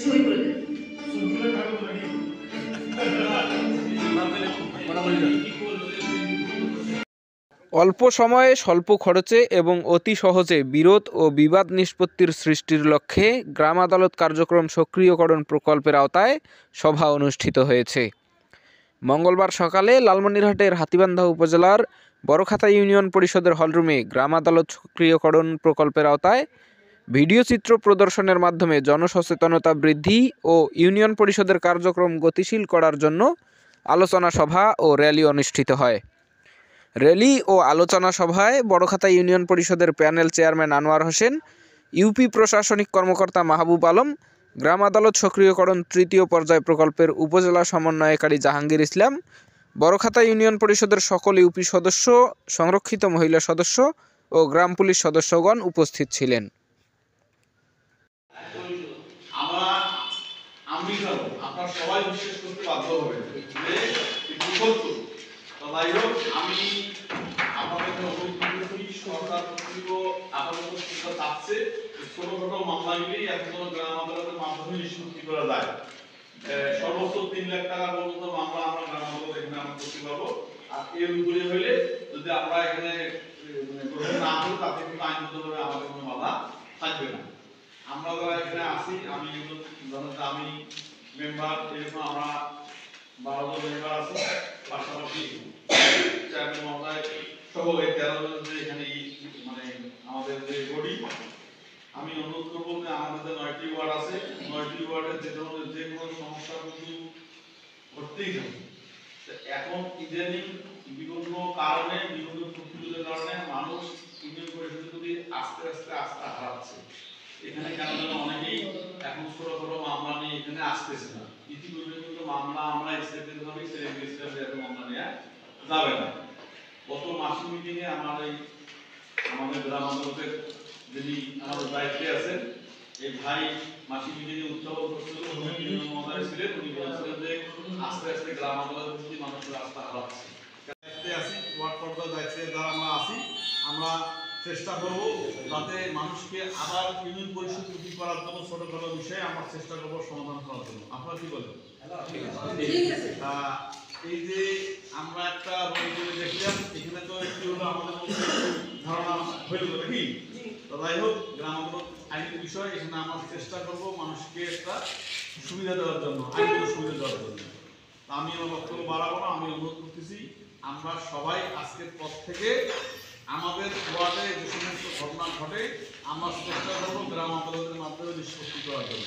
সই করে দেন। অল্প সময়ে স্বল্প খরচে এবং অতি সহজে বিরোধ ও বিবাদ নিষ্পত্তির সৃষ্টির লক্ষ্যে গ্রাম আদালত কার্যক্রম সক্রিয়করণ প্রকল্পের আওতায় সভা অনুষ্ঠিত হয়েছে। মঙ্গলবার সকালে লালমনিরহাটের হাতীবান্ধা উপজেলার বড়খাতা ইউনিয়ন পরিষদের হলরুমে গ্রাম আদালত সক্রিয়করণ প্রকল্পের আওতায় ভিডিও চিত্র প্রদর্শনের মাধ্যমে জনসচেতনতা বৃদ্ধি ও ইউনিয়ন পরিষদের কার্যক্রম গতিশীল করার জন্য আলোচনা সভা ও র্যালি অনুষ্ঠিত হয়। র্যালি ও আলোচনা সভায় বড়খাতা ইউনিয়ন পরিষদের panel chairman Anwar Hossain, UP প্রশাসনিক কর্মকর্তা মাহবুব আলম, গ্রাম আদালত সক্রিয়করণ তৃতীয় পর্যায় প্রকল্পের উপজেলা সমন্বয়কারী জাহাঙ্গীর ইসলাম, বড়খাতা ইউনিয়ন পরিষদের সকল ইউপি সদস্য, সংরক্ষিত মহিলা সদস্য ও গ্রাম পুলিশ সদস্যগণ উপস্থিত ছিলেন। আপনারা সবাই বিশ্বাস করতে বাধ্য হবেন যে এটি সত্য। তাই হোক, আমি আপনাদের অনুরোধ সরকার কর্তৃক আপাতত চিন্তা চাচ্ছে ছোটখাটো মামলাগুলি এখন গ্রাম আদালতের মাধ্যমে নিষ্পত্তি করা যায়। সর্বোচ্চ 3 লাখ টাকা পর্যন্ত মামলা আমরা গ্রাম আদালত এখানে আমরা করতে পারবো। আর এর উপরে হইলে যদি আমরা এখানে গ্রহণ না করি তাতে কিন্তু আইনগতভাবে আমাদের কোনো বাধা থাকবে না। আমরা যারা এখানে আসি, আমি মেম্বার, এরকম আমরা 12 জন মেম্বার আছি, পাশাপাশি চেয়ারম্যান মহোদয় সহ এই 13 জন যে এখানে মানে আমাদের যে বডি, আমি অনুরোধ করবো যে আমাদের যে 9টি ওয়ার্ড আছে, 9টি ওয়ার্ডের যে কোনো সমস্যা কিন্তু ঘটতেই থাকে। এখন ইদানিং বিভিন্ন কারণে, বিভিন্ন প্রতিরোধের কারণে মানুষ ইউনিয়ন পরিষদের প্রতি আস্তে আস্তে আস্থা হারাচ্ছে। এখানে কেন যেন অনেকেই এখন ছোট ছোট মামলা নিয়ে এখানে আসতেছে না। ইতিপূর্বে কিন্তু মামলা আমরা এক্সেপ্টেড ভাবে এত মামলা নেওয়া যাবে না। গত মাসিক মিটিং এ আমাদের গ্রাম আদালতের যিনি আমাদের দায়িত্বে আছেন, এই ভাই মাসিক মিটিং এ উত্থাপন করছিল, মহোদয় ছিলেন, উনি বলছিলেন যে আস্তে আস্তে গ্রাম আদালতের প্রতি মানুষের আস্থা হারাচ্ছে। দায়িত্বে আছি, ওয়ার্ড পর্যায়ে দায়িত্বে যারা আমরা আছি, আমরা চেষ্টা করব যাতে মানুষকে আবার ইউনিয়ন পরিষদ তৈরি করার জন্য ছোটখাটো বিষয়ে আমরা চেষ্টা করব সমাধান করার জন্য। আপনারা কি বলেন? এই যে আমরা একটা দেখলাম, এখানে তো একটু হলো আমাদের মধ্যে ধারণা হইল নাকি? তো যাই হোক, গ্রাম আদালত আইনের বিষয় এখানে আমরা চেষ্টা করব মানুষকে একটা সুবিধা দেওয়ার জন্য, আইনের সুবিধা দেওয়ার জন্য। আমি আমার বক্তব্য বাড়াবো না, আমি অনুরোধ করতেছি আমরা সবাই আজকের পর থেকে আমাদের ওয়ার্ডে যে সমস্ত ঘটনা ঘটে আমরা চেষ্টা করবো গ্রাম আদালতের মাধ্যমে নিষ্পত্তি করার জন্য।